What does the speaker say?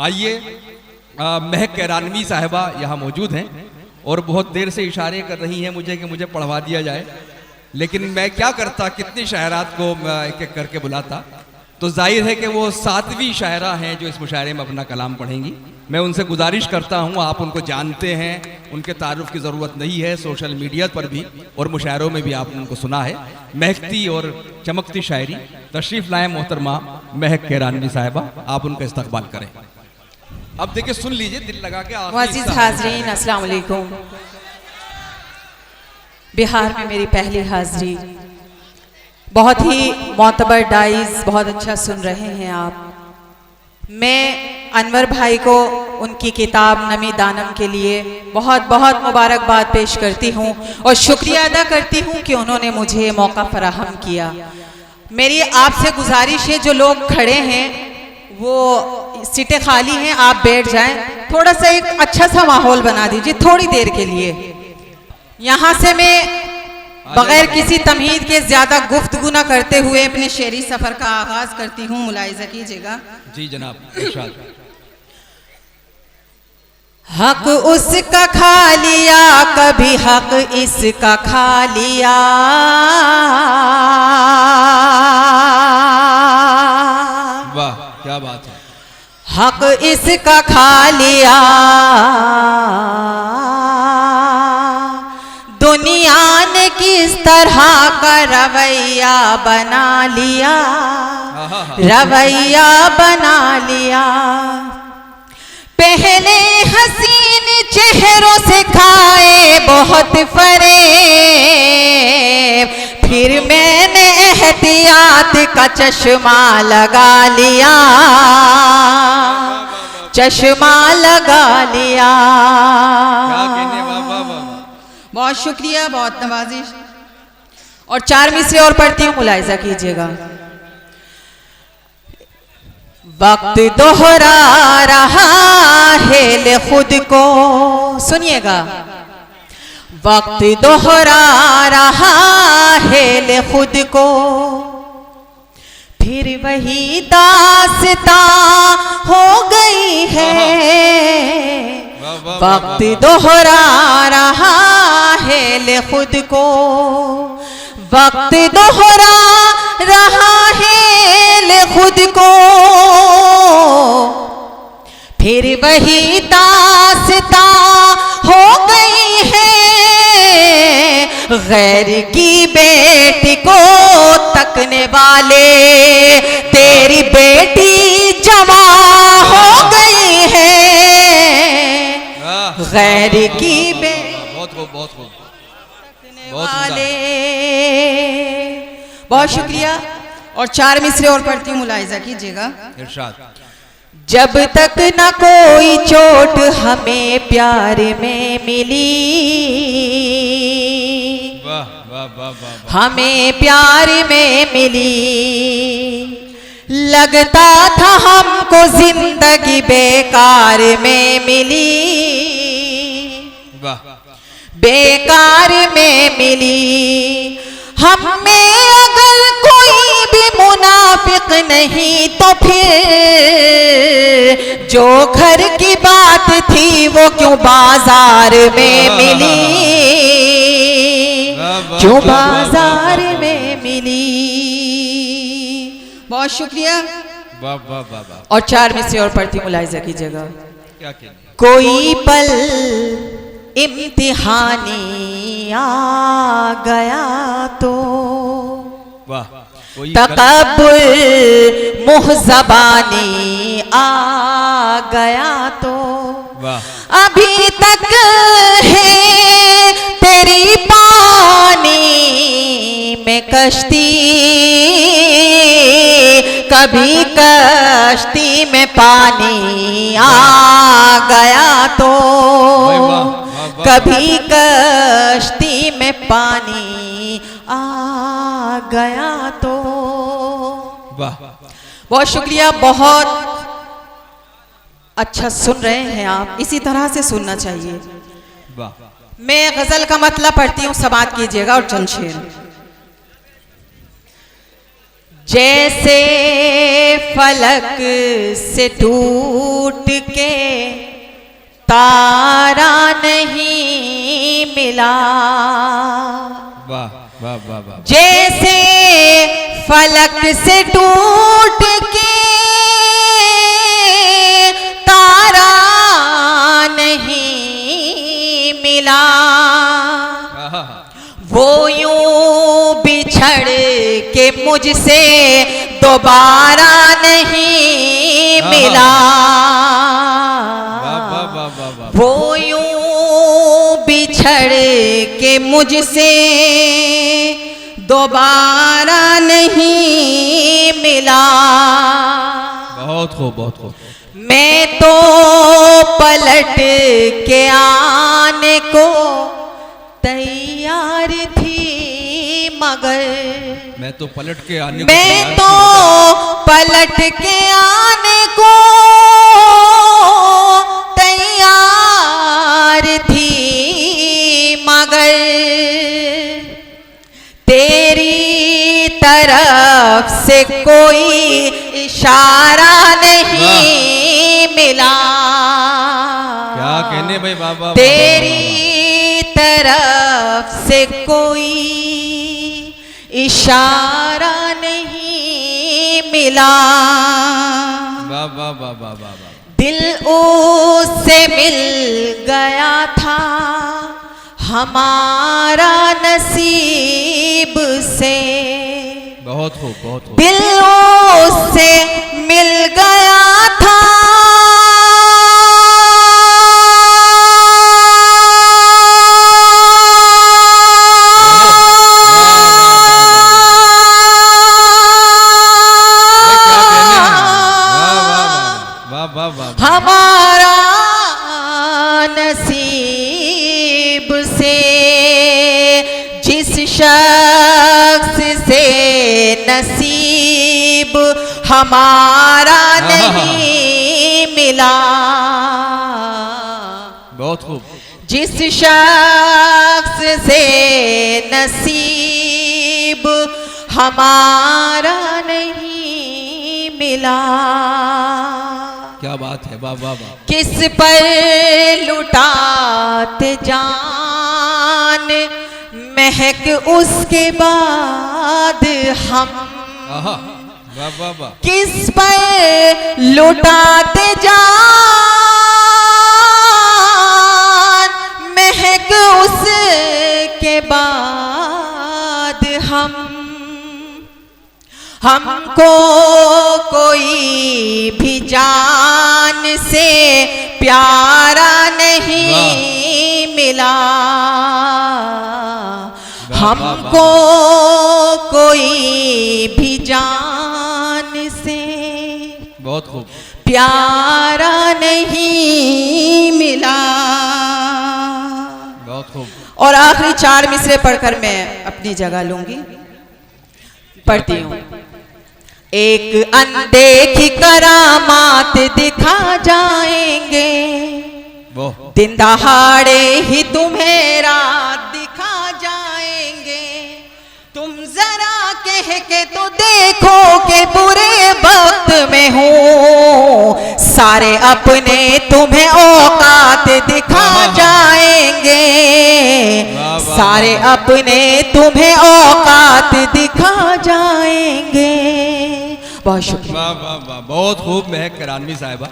आइए, महक कैरानवी साहिबा यहाँ मौजूद हैं और बहुत देर से इशारे कर रही हैं मुझे कि मुझे पढ़वा दिया जाए, लेकिन मैं क्या करता, कितनी शायरात को एक एक करके बुलाता। तो जाहिर है कि वो 7वीं शायरा हैं जो इस मुशायरे में अपना कलाम पढ़ेंगी। मैं उनसे गुजारिश करता हूँ, आप उनको जानते हैं, उनके तारुफ की ज़रूरत नहीं है, सोशल मीडिया पर भी और मुशायरों में भी आपने उनको सुना है। महकती और चमकती शायरी तशरीफ़ लाएँ मोहतरमा महक कैरानवी साहिबा, आप उनका इस्तकबाल करें। अब देखिए, सुन लीजिए दिल लगा के। मुअज़्ज़िज़ हाज़रीन, अस्सलाम वालेकुम। बिहार में मेरी पहली हाज़री। बहुत ही मोतबर डाइज, बहुत अच्छा सुन रहे हैं आप। मैं अनवर भाई को उनकी किताब नमी दानम के लिए बहुत बहुत मुबारकबाद पेश करती हूँ और शुक्रिया अदा करती हूँ कि उन्होंने मुझे मौका फराहम किया। मेरी आपसे गुजारिश है, जो लोग खड़े हैं वो सीटें खाली हैं, आप बैठ जाएं। थोड़ा सा एक अच्छा सा माहौल बना दीजिए थोड़ी देर के लिए। यहाँ से मैं बगैर किसी तमहीद के ज्यादा गुफ्तगू न करते हुए अपने शेरी सफर का आगाज करती हूँ, मुलाहिजा कीजिएगा। जी जनाब, इरशाद। हक उसका खा लिया, कभी हक इसका खा लिया। वाह, क्या बात है। हक इसका खा लिया, दुनिया ने किस तरह का रवैया बना लिया, रवैया बना लिया। पहले हसीन चेहरों से खाए बहुत फरेब, फिर मैंने एहतियात का चश्मा लगा लिया, चश्मा लगा लिया। बहुत शुक्रिया, बहुत नवाजिश। और 4 मिसरे और पढ़ती हूँ, मुलाहिजा कीजिएगा। वक्त दोहरा रहा है ले खुद को, सुनिएगा। वक्त दोहरा रहा है ले खुद को, फिर वही दास्तां हो गई है। वक्त दोहरा रहा है ले खुद को, वक्त दोहरा रहा है ले खुद को, फिर वही दास्तां हो गई है। गैर की बेटी को तकने वाले तेरी बेटी जवां हो गई है। गैर की बेटी बहुत खूब, बहुत खूब, तकने वाले। बहुत शुक्रिया। और 4 मिसरे और पढ़ती हूँ, मुलाहिजा कीजिएगा। इरशाद। जब तक न कोई चोट हमें प्यार में मिली, वाह वाह वाह वाह, हमें प्यार में मिली, लगता था हमको जिंदगी बेकार में मिली, वाह, बेकार में मिली। हमें अगर कोई भी मुनाफिक नहीं तो फिर जो घर की बात थी वो क्यों बाजार में मिली, क्यों बाजार में मिली। बहुत शुक्रिया। वाह वाह वाह वाह। और 4 मिसरे और पढ़ती, मुलाहिजा कीजिएगा। क्या कहना। कोई पल इम्तिहानी आ गया तो, वाह, तकब्बुर मुहज़बानी आ गया तो, वाह, अभी तक है तेरी पानी में कश्ती, कभी कश्ती में पानी आ गया तो, कभी कश्ती में पानी आ गया तो। वाह, बहुत शुक्रिया। बहुत अच्छा सुन रहे हैं आप, इसी तरह से सुनना चाहिए। वाह। मैं गजल का मतलब पढ़ती हूँ, समाअत कीजिएगा। और चंद शेर। जैसे फलक से टूट के तारा नहीं मिला, वाह वाह वाह वाह, जैसे फलक से टूट के तारा नहीं मिला, आहा, वो यूं बिछड़ के मुझसे दोबारा नहीं मिला, वाह वाह वाह वाह वाह, वो यूं बिछड़ के मुझसे दोबारा नहीं मिला। बहुत खूब बहुत खूब। मैं तो पलट के आने को तैयार थी मगर, मैं तो पलट के आने को मैं तैयार तो थी। पलट के आने को तैयार थी मगर, तेरी तरफ से कोई इशारा नहीं मिला। क्या कहने भाई, बाबा तेरी तरफ से कोई इशारा नहीं मिला। वाह वाह वाह वाह वाह वाह, दिल उससे मिल गया था हमारा नसीब से, बहुत खूब बहुत खूब। दिल उससे मिल गया था हमारा नसीब से, जिस शख्स से नसीब हमारा नहीं मिला, बहुत खूब। जिस शख्स से नसीब हमारा नहीं मिला। क्या बात है, वाह वाह वाह। किस पर लुटाते जान महक उसके बाद हम, आहा, वाह वाह वाह। किस पर लुटाते जान महक उसके बाद हम, हमको कोई भी जान से प्यारा नहीं मिला, हमको कोई भी जान से बहुत खूब। प्यारा नहीं मिला। बहुत खूब। और आखिरी 4 मिसरे पढ़कर मैं अपनी जगह लूंगी। पढ़ती हूँ। एक अनदेखी करामात दिखा जाएंगे, दिन दहाड़े ही तुम्हें रात दिखा जाएंगे। तुम जरा कह के तो देखो कि बुरे वक्त में हूँ, सारे अपने तुम्हें औकात दिखा जाएंगे, सारे अपने तुम्हें औकात दिखा जाएंगे। बहुत शुक्रिया। वाह वाह वाह, बहुत खूब महक करानवी साहिबा।